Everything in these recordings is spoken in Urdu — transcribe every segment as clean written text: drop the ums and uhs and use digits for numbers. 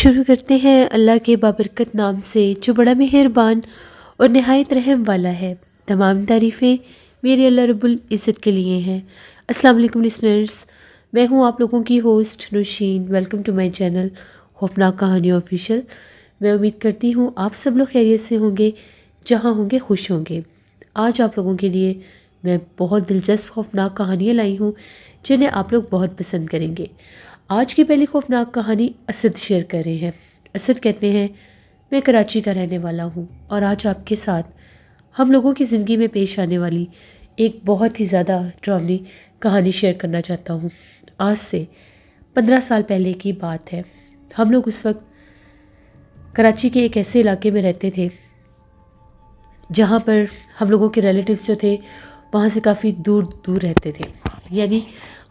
شروع کرتے ہیں اللہ کے بابرکت نام سے جو بڑا مہربان اور نہایت رحم والا ہے۔ تمام تعریفیں میرے اللہ رب العزت کے لیے ہیں۔ السلام علیکم لسنرز، میں ہوں آپ لوگوں کی host Nausheen. Welcome to my channel خوفناک کہانی آفیشیل۔ میں امید کرتی ہوں آپ سب لوگ خیریت سے ہوں گے، جہاں ہوں گے خوش ہوں گے۔ آج آپ لوگوں کے لیے میں بہت دلچسپ خوفناک کہانیاں لائی ہوں جنہیں آپ لوگ بہت پسند کریں گے۔ آج کی پہلی خوفناک کہانی اسد شیئر کر رہے ہیں۔ اسد کہتے ہیں، میں کراچی کا رہنے والا ہوں اور آج آپ کے ساتھ ہم لوگوں کی زندگی میں پیش آنے والی ایک بہت ہی زیادہ ڈراؤنی کہانی شیئر کرنا چاہتا ہوں۔ آج سے 15 سال پہلے کی بات ہے۔ ہم لوگ اس وقت کراچی کے ایک ایسے علاقے میں رہتے تھے جہاں پر ہم لوگوں کے ریلیٹیوز جو تھے وہاں سے کافی دور دور رہتے تھے، یعنی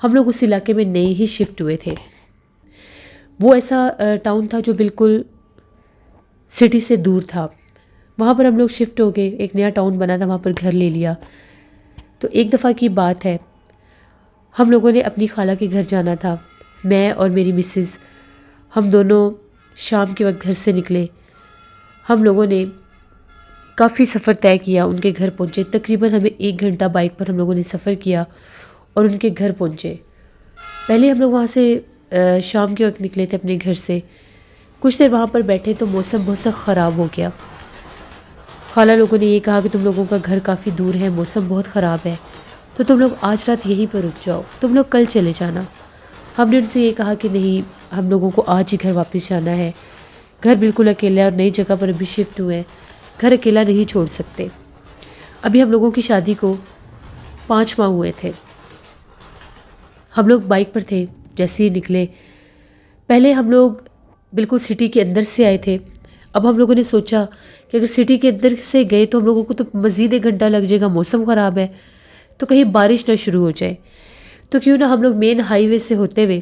ہم لوگ اس علاقے میں نئے ہی شفٹ ہوئے تھے۔ وہ ایسا ٹاؤن تھا جو بالکل سٹی سے دور تھا۔ وہاں پر ہم لوگ شفٹ ہو گئے، ایک نیا ٹاؤن بنا تھا، وہاں پر گھر لے لیا۔ تو ایک دفعہ کی بات ہے، ہم لوگوں نے اپنی خالہ کے گھر جانا تھا۔ میں اور میری مسز ہم دونوں شام کے وقت گھر سے نکلے۔ ہم لوگوں نے کافی سفر طے کیا، ان کے گھر پہنچے۔ تقریباً ہمیں 1 گھنٹہ بائک پر ہم لوگوں نے سفر کیا اور ان کے گھر پہنچے۔ پہلے ہم لوگ وہاں سے شام کے وقت نکلے تھے اپنے گھر سے۔ کچھ دیر وہاں پر بیٹھے تو موسم بہت سا خراب ہو گیا۔ خالہ لوگوں نے یہ کہا کہ تم لوگوں کا گھر کافی دور ہے، موسم بہت خراب ہے، تو تم لوگ آج رات یہیں پر رک جاؤ، تم لوگ کل چلے جانا۔ ہم نے ان سے یہ کہا کہ نہیں، ہم لوگوں کو آج ہی گھر واپس جانا ہے۔ گھر بالکل اکیلا ہے اور نئی جگہ پر ابھی شفٹ ہوئے ہیں، گھر اکیلا نہیں چھوڑ سکتے۔ ابھی ہم لوگوں کی شادی کو 5 ماہ ہوئے تھے۔ ہم لوگ بائک پر تھے، جیسے ہی نکلے، پہلے ہم لوگ بالکل سٹی کے اندر سے آئے تھے۔ اب ہم لوگوں نے سوچا کہ اگر سٹی کے اندر سے گئے تو ہم لوگوں کو تو مزید 1 گھنٹہ لگ جائے گا، موسم خراب ہے، تو کہیں بارش نہ شروع ہو جائے، تو کیوں نہ ہم لوگ مین ہائی وے سے ہوتے ہوئے،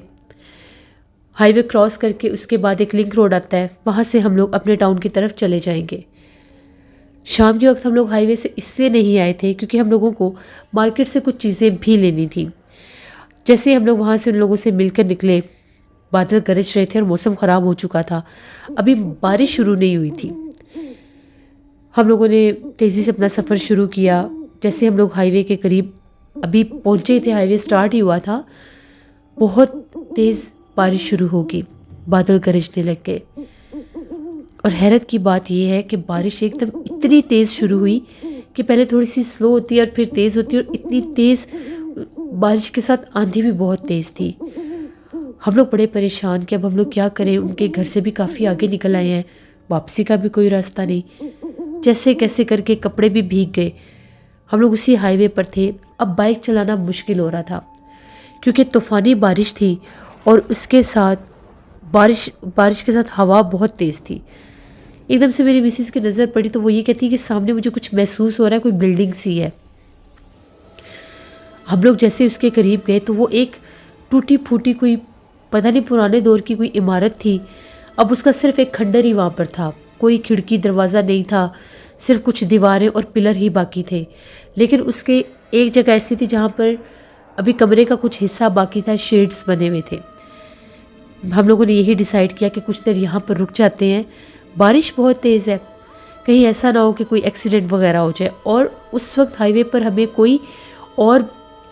ہائی وے کراس کر کے اس کے بعد ایک لنک روڈ آتا ہے، وہاں سے ہم لوگ اپنے ٹاؤن کی طرف چلے جائیں گے۔ شام کے وقت ہم لوگ ہائی وے سے اس لیے نہیں آئے تھے کیونکہ ہم لوگوں کو مارکیٹ سے کچھ چیزیں بھی لینی تھیں۔ جیسے ہم لوگ وہاں سے ان لوگوں سے مل کر نکلے، بادل گرج رہے تھے اور موسم خراب ہو چکا تھا، ابھی بارش شروع نہیں ہوئی تھی۔ ہم لوگوں نے تیزی سے اپنا سفر شروع کیا۔ جیسے ہم لوگ ہائی وے کے قریب ابھی پہنچے تھے، ہائی وے سٹارٹ ہی ہوا تھا، بہت تیز بارش شروع ہو گئی، بادل گرجنے لگ گئے۔ اور حیرت کی بات یہ ہے کہ بارش ایک دم اتنی تیز شروع ہوئی کہ پہلے تھوڑی سی سلو ہوتی ہے اور پھر تیز ہوتی ہے، اور اتنی تیز بارش کے ساتھ آندھی بھی بہت تیز تھی۔ ہم لوگ بڑے پریشان کہ اب ہم لوگ کیا کریں، ان کے گھر سے بھی کافی آگے نکل آئے ہیں، واپسی کا بھی کوئی راستہ نہیں۔ جیسے کیسے کر کے کپڑے بھی بھیگ گئے۔ ہم لوگ اسی ہائی وے پر تھے۔ اب بائک چلانا مشکل ہو رہا تھا کیونکہ طوفانی بارش تھی اور اس کے ساتھ بارش کے ساتھ ہوا بہت تیز تھی۔ ایک دم سے میری مسز کی نظر پڑی تو وہ یہ کہتی کہ سامنے مجھے کچھ محسوس ہو رہا ہے، کوئی بلڈنگ سی ہے۔ ہم لوگ جیسے اس کے قریب گئے تو وہ ایک ٹوٹی پھوٹی کوئی پتہ نہیں پرانے دور کی کوئی عمارت تھی۔ اب اس کا صرف ایک کھنڈر ہی وہاں پر تھا، کوئی کھڑکی دروازہ نہیں تھا، صرف کچھ دیواریں اور پلر ہی باقی تھے۔ لیکن اس کے ایک جگہ ایسی تھی جہاں پر ابھی کمرے کا کچھ حصہ باقی تھا، شیڈز بنے ہوئے تھے۔ ہم لوگوں نے یہی ڈیسائیڈ کیا کہ کچھ دیر یہاں پر رک جاتے ہیں، بارش بہت تیز ہے، کہیں ایسا نہ ہو کہ کوئی ایکسیڈنٹ وغیرہ ہو جائے۔ اور اس وقت ہائی وے پر ہمیں کوئی اور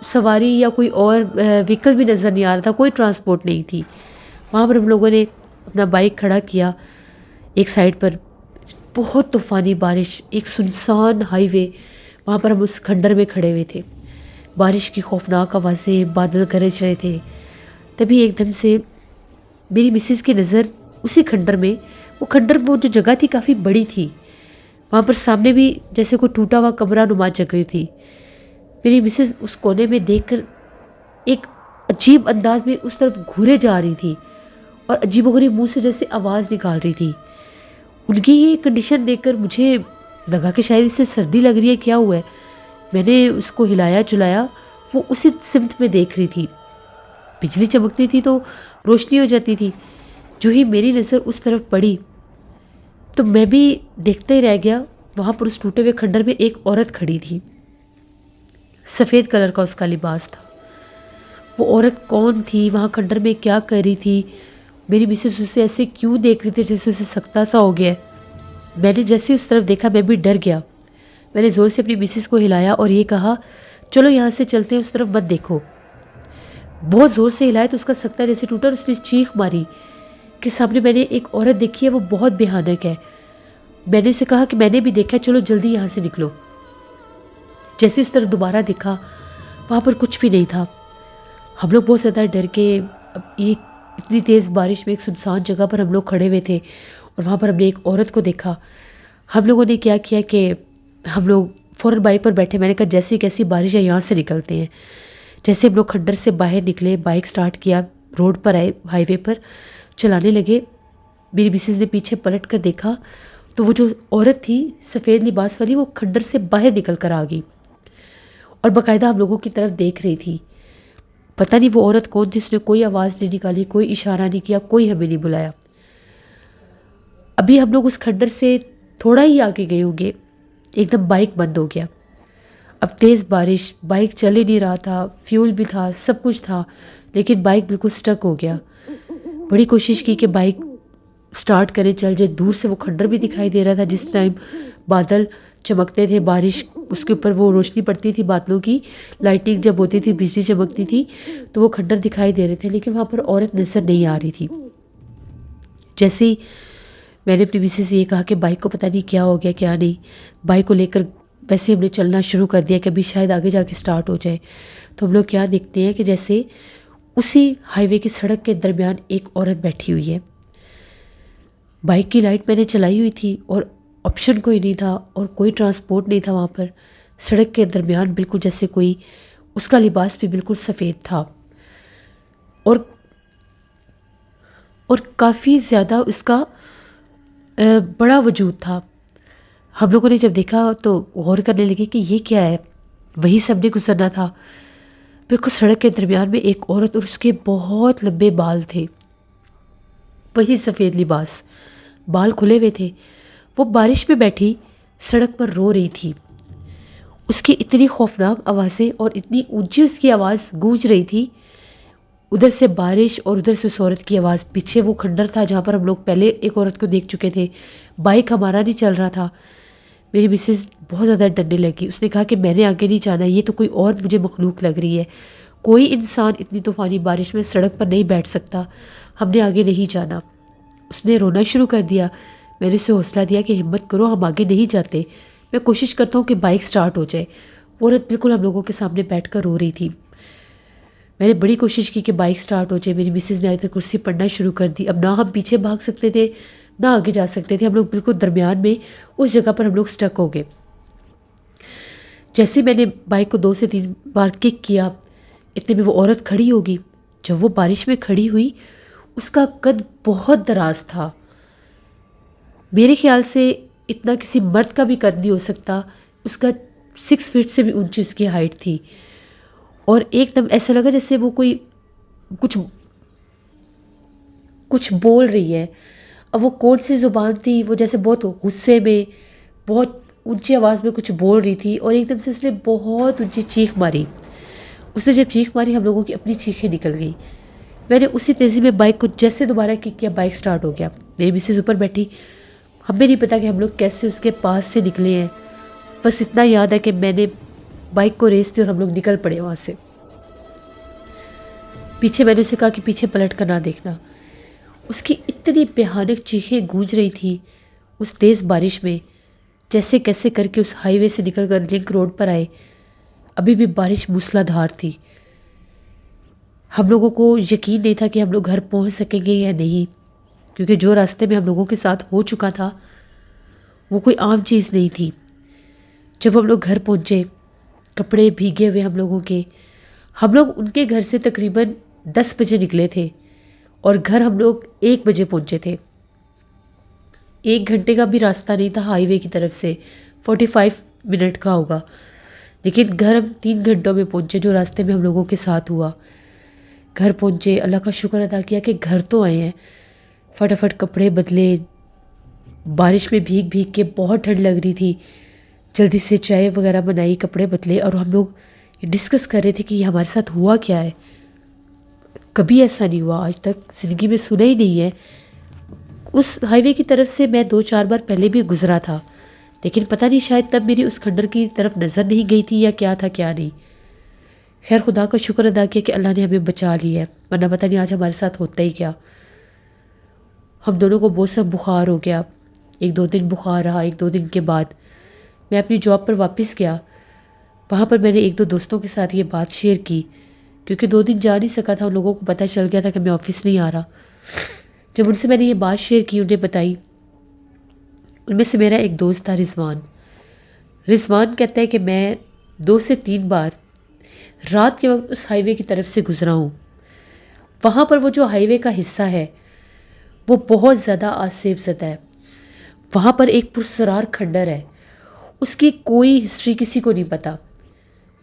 سواری یا کوئی اور وہیکل بھی نظر نہیں آ رہا تھا، کوئی ٹرانسپورٹ نہیں تھی۔ وہاں پر ہم لوگوں نے اپنا بائک کھڑا کیا ایک سائڈ پر، بہت طوفانی بارش، ایک سنسان ہائی وے، وہاں پر ہم اس کھنڈر میں کھڑے ہوئے تھے۔ بارش کی خوفناک آوازیں، بادل گرج رہے تھے۔ تبھی ایک دم سے میری مسز کی نظر اسی کھنڈر میں، وہ جو جگہ تھی کافی بڑی تھی، وہاں پر سامنے بھی جیسے کوئی ٹوٹا ہوا کمرہ نما جگہ تھی۔ میری مسز اس کونے میں دیکھ کر ایک عجیب انداز میں اس طرف گھورے جا رہی تھی اور عجیب و غریب منہ سے جیسے آواز نکال رہی تھی۔ ان کی یہ کنڈیشن دیکھ کر مجھے لگا کہ شاید اس سے سردی لگ رہی ہے، کیا ہوا ہے۔ میں نے اس کو ہلایا جلایا، وہ اسی سمت میں دیکھ رہی تھی۔ بجلی چمکتی تھی تو روشنی ہو جاتی تھی۔ جو ہی میری نظر اس طرف پڑی تو میں بھی دیکھتے ہی رہ گیا۔ وہاں پر اس ٹوٹے ہوئے کھنڈر میں ایک عورت کھڑی تھی، سفید کلر کا اس کا لباس تھا۔ وہ عورت کون تھی، وہاں کھنڈر میں کیا کر رہی تھی، میری مسز اسے ایسے کیوں دیکھ رہی تھی جیسے اسے سکتہ سا ہو گیا ہے۔ میں نے جیسے اس طرف دیکھا میں بھی ڈر گیا۔ میں نے زور سے اپنی مسز کو ہلایا اور یہ کہا چلو یہاں سے چلتے ہیں، اس طرف مت دیکھو۔ بہت زور سے ہلایا تو اس کا سکتہ جیسے ٹوٹا اور اس نے چیخ ماری کہ سامنے میں نے ایک عورت دیکھی ہے، وہ بہت بھیانک ہے۔ میں نے اسے کہا کہ میں نے بھی دیکھا، چلو جلدی یہاں سے نکلو۔ جیسے اس طرف دوبارہ دیکھا وہاں پر کچھ بھی نہیں تھا۔ ہم لوگ بہت زیادہ ڈر کے ایک اتنی تیز بارش میں ایک سنسان جگہ پر ہم لوگ کھڑے ہوئے تھے اور وہاں پر ہم نے ایک عورت کو دیکھا۔ ہم لوگوں نے کیا کیا کہ ہم لوگ فوراً بائک پر بیٹھے۔ میں نے کہا جیسی کیسی بارش ہے یہاں سے نکلتے ہیں۔ جیسے ہم لوگ کھنڈر سے باہر نکلے، بائک سٹارٹ کیا، روڈ پر آئے، ہائی وے پر چلانے لگے۔ میری مسز نے پیچھے پلٹ کر دیکھا تو وہ جو عورت تھی سفید لباس والی، وہ کھنڈر سے باہر نکل کر آ گئی اور باقاعدہ ہم لوگوں کی طرف دیکھ رہی تھی۔ پتہ نہیں وہ عورت کون تھی، اس نے کوئی آواز نہیں نکالی، کوئی اشارہ نہیں کیا، کوئی ہمیں نہیں بلایا۔ ابھی ہم لوگ اس کھنڈر سے تھوڑا ہی آگے گئے ہوں گے، ایک دم بائک بند ہو گیا۔ اب تیز بارش، بائک چل ہی نہیں رہا تھا، فیول بھی تھا، سب کچھ تھا، لیکن بائک بالکل سٹک ہو گیا۔ بڑی کوشش کی کہ بائک سٹارٹ کرے، چل جائے۔ دور سے وہ کھنڈر بھی دکھائی دے رہا تھا، جس ٹائم بادل چمکتے تھے، بارش اس کے اوپر وہ روشنی پڑتی تھی بادلوں کی، لائٹنگ جب ہوتی تھی، بجلی چمکتی تھی تو وہ کھنڈر دکھائی دے رہے تھے، لیکن وہاں پر عورت نظر نہیں آ رہی تھی۔ جیسے ہی میں نے اپنی مسز سے یہ کہا کہ بائک کو پتہ نہیں کیا ہو گیا کیا نہیں، بائک کو لے کر ویسے ہم نے چلنا شروع کر دیا کہ ابھی شاید آگے جا کے سٹارٹ ہو جائے۔ تو ہم لوگ کیا دیکھتے ہیں کہ جیسے اسی ہائی وے کی سڑک کے درمیان ایک عورت بیٹھی ہوئی ہے۔ بائک کی لائٹ میں نے چلائی ہوئی تھی اور آپشن کوئی نہیں تھا اور کوئی ٹرانسپورٹ نہیں تھا وہاں پر۔ سڑک کے درمیان بالکل جیسے کوئی، اس کا لباس بھی بالکل سفید تھا اور کافی زیادہ اس کا بڑا وجود تھا۔ ہم لوگوں نے جب دیکھا تو غور کرنے لگے کہ یہ کیا ہے، وہی سب نے گزرنا تھا۔ بالکل سڑک کے درمیان میں ایک عورت اور اس کے بہت لمبے بال تھے، وہی سفید لباس، بال کھلے ہوئے تھے۔ وہ بارش میں بیٹھی سڑک پر رو رہی تھی۔ اس کی اتنی خوفناک آوازیں اور اتنی اونچی اس کی آواز گونج رہی تھی، ادھر سے بارش اور ادھر سے اس عورت کی آواز۔ پیچھے وہ کھنڈر تھا جہاں پر ہم لوگ پہلے ایک عورت کو دیکھ چکے تھے، بائک ہمارا نہیں چل رہا تھا۔ میری مسز بہت زیادہ ڈرنے لگی، اس نے کہا کہ میں نے آگے نہیں جانا، یہ تو کوئی اور مجھے مخلوق لگ رہی ہے، کوئی انسان اتنی طوفانی بارش میں سڑک پر نہیں بیٹھ سکتا، ہم نے آگے نہیں جانا۔ اس نے رونا شروع کر دیا۔ میں نے اسے حوصلہ دیا کہ ہمت کرو، ہم آگے نہیں جاتے، میں کوشش کرتا ہوں کہ بائک سٹارٹ ہو جائے۔ وہ عورت بالکل ہم لوگوں کے سامنے بیٹھ کر رو رہی تھی۔ میں نے بڑی کوشش کی کہ بائک سٹارٹ ہو جائے۔ میری مسز نے آئے تو کرسی پڑھنا شروع کر دی۔ اب نہ ہم پیچھے بھاگ سکتے تھے نہ آگے جا سکتے تھے، ہم لوگ بالکل درمیان میں اس جگہ پر ہم لوگ سٹک ہو گئے۔ جیسے میں نے بائک کو 2 سے 3 بار کک کیا، اتنے میں وہ عورت کھڑی ہوگی۔ جب وہ بارش میں کھڑی ہوئی، اس کا قد بہت دراز تھا، میرے خیال سے اتنا کسی مرد کا بھی قد نہیں ہو سکتا۔ اس کا 6 فٹ سے بھی اونچی اس کی ہائٹ تھی اور ایک دم ایسا لگا جیسے وہ کوئی کچھ بول رہی ہے۔ اب وہ کون سی زبان تھی، وہ جیسے بہت غصے میں بہت اونچی آواز میں کچھ بول رہی تھی اور ایک دم سے اس نے بہت اونچی چیخ ماری۔ اس نے جب چیخ ماری، ہم لوگوں کی اپنی چیخیں نکل گئی۔ میں نے اسی تیزی میں بائک کو جیسے دوبارہ کک کیا، بائک سٹارٹ ہو گیا۔ میری مسز اوپر بیٹھی، ہمیں نہیں پتا کہ ہم لوگ کیسے اس کے پاس سے نکلے ہیں، بس اتنا یاد ہے کہ میں نے بائک کو ریس دی اور ہم لوگ نکل پڑے وہاں سے۔ پیچھے میں نے اسے کہا کہ پیچھے پلٹ کر نہ دیکھنا۔ اس کی اتنی بھیانک چیخیں گونج رہی تھی اس تیز بارش میں۔ جیسے کیسے کر کے اس ہائی وے سے نکل کر لنک روڈ پر آئے۔ ابھی بھی بارش موسلا دھار تھی۔ ہم لوگوں کو یقین نہیں تھا کہ ہم لوگ گھر پہنچ سکیں گے یا نہیں، کیونکہ جو راستے میں ہم لوگوں کے ساتھ ہو چکا تھا وہ کوئی عام چیز نہیں تھی۔ جب ہم لوگ گھر پہنچے، کپڑے بھیگے ہوئے ہم لوگوں کے، ہم لوگ ان کے گھر سے تقریباً 10 بجے نکلے تھے اور گھر ہم لوگ 1 بجے پہنچے تھے۔ 1 گھنٹے کا بھی راستہ نہیں تھا ہائی وے کی طرف سے، 45 منٹ کا ہوگا، لیکن گھر ہم 3 گھنٹوں میں پہنچے، جو راستے میں ہم لوگوں کے ساتھ ہوا۔ گھر پہنچے، اللہ کا شکر ادا کیا کہ گھر تو آئے ہیں۔ فٹافٹ کپڑے بدلے، بارش میں بھیگ بھیگ کے بہت ٹھنڈ لگ رہی تھی، جلدی سے چائے وغیرہ بنائی، کپڑے بدلے، اور ہم لوگ ڈسکس کر رہے تھے کہ یہ ہمارے ساتھ ہوا کیا ہے۔ کبھی ایسا نہیں ہوا، آج تک زندگی میں سنا ہی نہیں ہے۔ اس ہائی وے کی طرف سے میں 2-4 بار پہلے بھی گزرا تھا، لیکن پتہ نہیں شاید تب میری اس کھنڈر کی طرف نظر نہیں گئی تھی یا کیا تھا کیا نہیں۔ خیر خدا کا شکر ادا کیا کہ اللہ نے ہمیں بچا لیا ہے، ورنہ پتہ نہیں آج ہمارے ساتھ ہوتا ہی کیا۔ ہم دونوں کو بہت سا بخار ہو گیا، 1-2 دن بخار رہا۔ 1-2 دن کے بعد میں اپنی جاب پر واپس گیا۔ وہاں پر میں نے 1-2 دوستوں کے ساتھ یہ بات شیئر کی، کیونکہ 2 دن جا نہیں سکا تھا، ان لوگوں کو پتہ چل گیا تھا کہ میں آفس نہیں آ رہا۔ جب ان سے میں نے یہ بات شیئر کی، انہیں بتائی، ان میں سے میرا ایک دوست تھا رضوان۔ رضوان کہتا ہے کہ میں 2 سے 3 بار رات کے وقت اس ہائی وے کی طرف سے گزرا ہوں۔ وہاں پر وہ جو ہائی وے کا حصہ ہے وہ بہت زیادہ آسیب زدہ ہے۔ وہاں پر ایک پرسرار کھنڈر ہے، اس کی کوئی ہسٹری کسی کو نہیں پتا،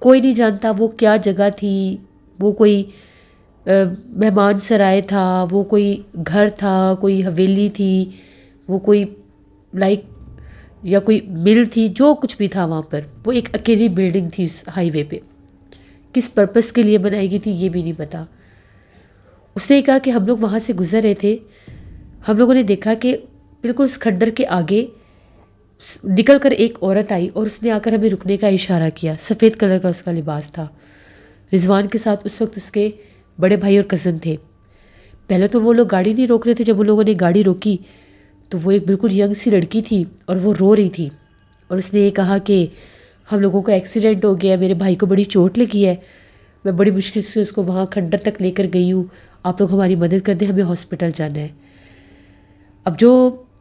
کوئی نہیں جانتا وہ کیا جگہ تھی، وہ کوئی مہمان سرائے تھا، وہ کوئی گھر تھا، کوئی حویلی تھی، وہ کوئی لائک یا کوئی مل تھی، جو کچھ بھی تھا وہاں پر، وہ ایک اکیلی بلڈنگ تھی اس ہائی وے پہ۔ کس پرپس کے لیے بنائی گئی تھی یہ بھی نہیں پتا۔ اس نے کہا کہ ہم لوگ وہاں سے گزر رہے تھے، ہم لوگوں نے دیکھا کہ بالکل اس کھنڈر کے آگے نکل کر ایک عورت آئی اور اس نے آ کر ہمیں رکنے کا اشارہ کیا۔ سفید کلر کا اس کا لباس تھا۔ رضوان کے ساتھ اس وقت اس کے بڑے بھائی اور کزن تھے۔ پہلے تو وہ لوگ گاڑی نہیں روک رہے تھے، جب ان لوگوں نے گاڑی روکی تو وہ ایک بالکل ینگ سی لڑکی تھی اور وہ رو رہی تھی، اور اس نے یہ کہا کہ ہم لوگوں کا ایکسیڈنٹ ہو گیا، میرے بھائی کو بڑی چوٹ لگی ہے، میں بڑی مشکل سے اس کو وہاں کھنڈر تک لے کر گئی ہوں، آپ لوگ ہماری مدد کر دیں، ہمیں ہاسپٹل جانا ہے۔ اب جو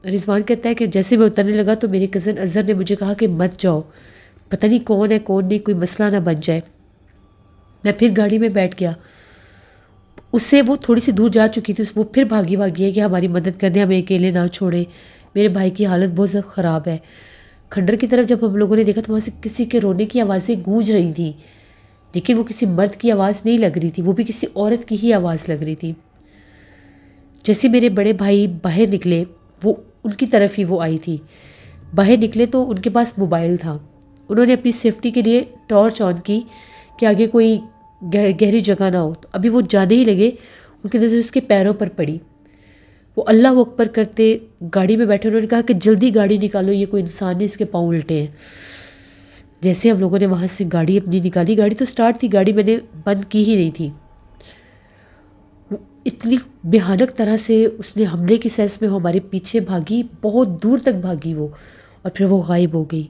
رضوان کہتا ہے کہ جیسے میں اترنے لگا تو میرے کزن اظہر نے مجھے کہا کہ مت جاؤ، پتہ نہیں کون ہے کون نہیں، کوئی مسئلہ نہ بن جائے۔ میں پھر گاڑی میں بیٹھ گیا۔ اس سے وہ تھوڑی سی دور جا چکی تھی، وہ پھر بھاگی ہے کہ ہماری مدد کر دیں، ہمیں اکیلے نہ چھوڑے، میرے بھائی کی حالت بہت زیادہ خراب ہے۔ کھنڈر کی طرف جب ہم لوگوں نے دیکھا تو وہاں سے کسی کے رونے کی آوازیں گونج رہی تھیں، لیکن وہ کسی مرد کی آواز نہیں لگ رہی تھی، وہ بھی کسی عورت کی ہی آواز لگ رہی تھی۔ جیسے میرے بڑے بھائی باہر نکلے، وہ ان کی طرف ہی وہ آئی تھی۔ باہر نکلے تو ان کے پاس موبائل تھا، انہوں نے اپنی سیفٹی کے لیے ٹارچ آن کی کہ آگے کوئی گہری جگہ نہ ہو۔ تو ابھی وہ جانے ہی لگے، ان کی نظر اس کے پیروں پر پڑی۔ وہ اللہ اکبر کرتے گاڑی میں بیٹھے، انہوں نے کہا کہ جلدی گاڑی نکالو، یہ کوئی انسان نہیں، اس کے پاؤں الٹے ہیں۔ جیسے ہم لوگوں نے وہاں سے گاڑی اپنی نکالی، گاڑی تو سٹارٹ تھی، گاڑی میں نے بند کی ہی نہیں تھی۔ وہ اتنی بھیانک طرح سے اس نے حملے کی سینس میں ہمارے پیچھے بھاگی، بہت دور تک بھاگی وہ، اور پھر وہ غائب ہو گئی۔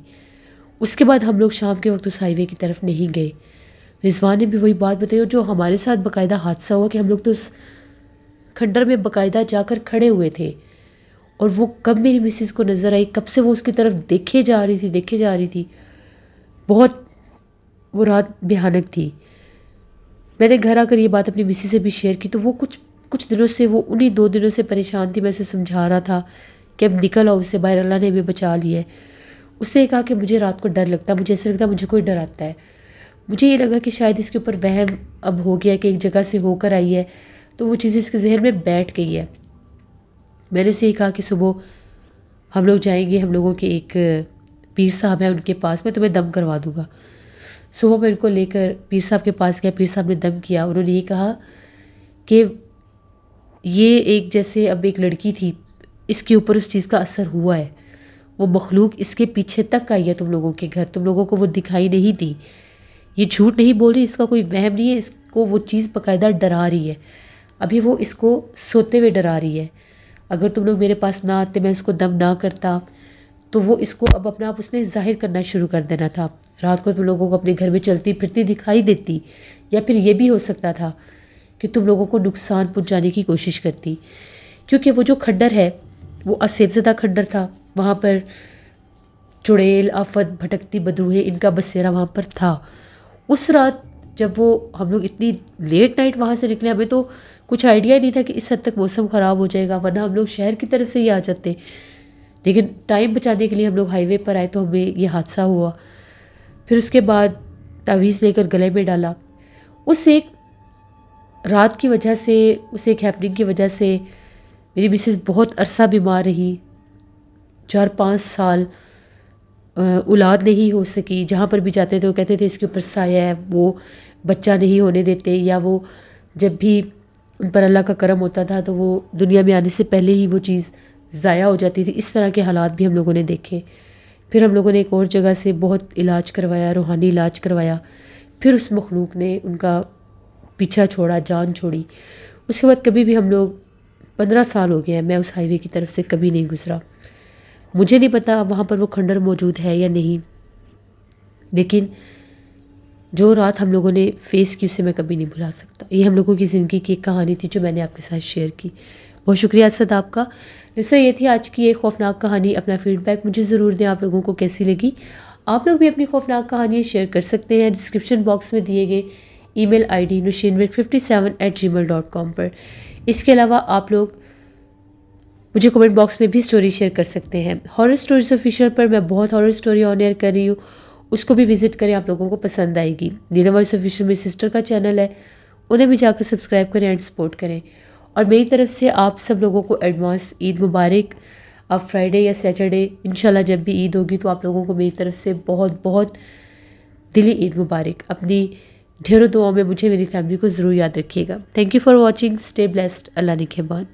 اس کے بعد ہم لوگ شام کے وقت اس ہائی وے کی طرف نہیں گئے۔ رضوان نے بھی وہی بات بتائی، اور جو ہمارے ساتھ باقاعدہ حادثہ ہوا کہ ہم لوگ تو اس کھنڈر میں باقاعدہ جا کر کھڑے ہوئے تھے، اور وہ کب میری مسز کو نظر آئی، کب سے وہ اس کی طرف دیکھے جا رہی تھی۔ بہت وہ رات بھیانک تھی۔ میں نے گھر آ کر یہ بات اپنی مسز سے بھی شیئر کی، تو وہ کچھ دنوں سے، وہ انہی 2 دنوں سے پریشان تھی۔ میں اسے سمجھا رہا تھا کہ اب نکل آؤ اس سے باہر، اللہ نے ہمیں بچا لیا ہے۔ اس نے کہا کہ مجھے رات کو ڈر لگتا ہے، مجھے ایسا لگتا ہے مجھے کوئی ڈراتا ہے۔ مجھے یہ لگا کہ شاید اس کے اوپر وہم اب ہو گیا کہ ایک جگہ سے ہو کر آئی ہے، تو وہ چیزیں اس کے ذہن میں بیٹھ گئی ہے۔ میں نے اسے یہ کہا کہ صبح ہم لوگ جائیں گے، ہم لوگوں کے ایک پیر صاحب ہیں، ان کے پاس میں تمہیں دم کروا دوں گا۔ صبح میں ان کو لے کر پیر صاحب کے پاس گیا، پیر صاحب نے دم کیا۔ انہوں نے یہ کہا کہ یہ ایک جیسے اب ایک لڑکی تھی، اس کے اوپر اس چیز کا اثر ہوا ہے، وہ مخلوق اس کے پیچھے تک آئی ہے تم لوگوں کے گھر، تم لوگوں کو وہ دکھائی نہیں دی۔ یہ جھوٹ نہیں بول رہی، اس کا کوئی وہم نہیں ہے، اس کو وہ چیز باقاعدہ ڈرا رہی ہے، ابھی وہ اس کو سوتے ہوئے ڈرا رہی ہے۔ اگر تم لوگ میرے پاس نہ آتے، میں اس کو دم نہ کرتا، تو وہ اس کو اب اپنا آپ اس نے ظاہر کرنا شروع کر دینا تھا۔ رات کو تم لوگوں کو اپنے گھر میں چلتی پھرتی دکھائی دیتی، یا پھر یہ بھی ہو سکتا تھا کہ تم لوگوں کو نقصان پہنچانے کی کوشش کرتی، کیونکہ وہ جو کھنڈر ہے وہ آسیب زدہ کھنڈر تھا۔ وہاں پر چڑیل، آفت، بھٹکتی بدروہیں، ان کا بسیرا وہاں پر تھا۔ اس رات جب ہم لوگ اتنی لیٹ نائٹ وہاں سے نکلے، ہمیں تو کچھ آئیڈیا نہیں تھا کہ اس حد تک موسم خراب ہو جائے گا، ورنہ ہم لوگ شہر کی طرف سے ہی آ جاتے، لیکن ٹائم بچانے کے لیے ہم لوگ ہائی وے پر آئے تو ہمیں یہ حادثہ ہوا۔ پھر اس کے بعد تعویذ لے کر گلے میں ڈالا۔ اس ایک رات کی وجہ سے، اس ایک ہیپننگ کی وجہ سے میری مسز بہت عرصہ بیمار رہی، 4-5 سال اولاد نہیں ہو سکی۔ جہاں پر بھی جاتے تھے وہ کہتے تھے اس کے اوپر سایہ ہے، وہ بچہ نہیں ہونے دیتے، یا وہ جب بھی ان پر اللہ کا کرم ہوتا تھا تو وہ دنیا میں آنے سے پہلے ہی وہ چیز ضائع ہو جاتی تھی. اس طرح کے حالات بھی ہم لوگوں نے دیکھے. پھر ہم لوگوں نے ایک اور جگہ سے بہت علاج کروایا، روحانی علاج کروایا. پھر اس مخلوق نے ان کا پیچھا چھوڑا، جان چھوڑی. اس کے بعد کبھی بھی ہم لوگ 15 سال ہو گئے ہیں، میں اس ہائی وے کی طرف سے کبھی نہیں گزرا. مجھے نہیں پتا وہاں پر وہ کھنڈر موجود ہے یا نہیں، لیکن جو رات ہم لوگوں نے فیس کی اسے میں کبھی نہیں بھلا سکتا. یہ ہم لوگوں کی زندگی کی ایک کہانی تھی جو میں نے آپ کے ساتھ شیئر کی. بہت شکریہ اسد آپ کا. جیسے یہ تھی آج کی ایک خوفناک کہانی. اپنا فیڈ بیک مجھے ضرور دیں آپ لوگوں کو کیسی لگی. آپ لوگ بھی اپنی خوفناک کہانیاں شیئر کر سکتے ہیں ڈسکرپشن باکس میں دیے گئے ای میل آئی ڈی nushinwit57@gmail.com پر. اس کے علاوہ آپ لوگ مجھے کمنٹ باکس میں بھی سٹوری شیئر کر سکتے ہیں. ہارر سٹوریز آفیشیل پر میں بہت ہارر سٹوری آن ایئر کر رہی ہوں، اس کو بھی وزٹ کریں، آپ لوگوں کو پسند آئے گی. دینا وائس آفیشیل میری سسٹر کا چینل ہے، انہیں بھی جا کر سبسکرائب کریں اینڈ سپورٹ کریں. اور میری طرف سے آپ سب لوگوں کو ایڈوانس عید مبارک. اب فرائیڈے یا سیٹرڈے انشاءاللہ جب بھی عید ہوگی تو آپ لوگوں کو میری طرف سے بہت بہت دلی عید مبارک. اپنی ڈھیروں دعاؤں میں مجھے میری فیملی کو ضرور یاد رکھیے گا. Thank you for watching. Stay blessed. اللہ نگہبان.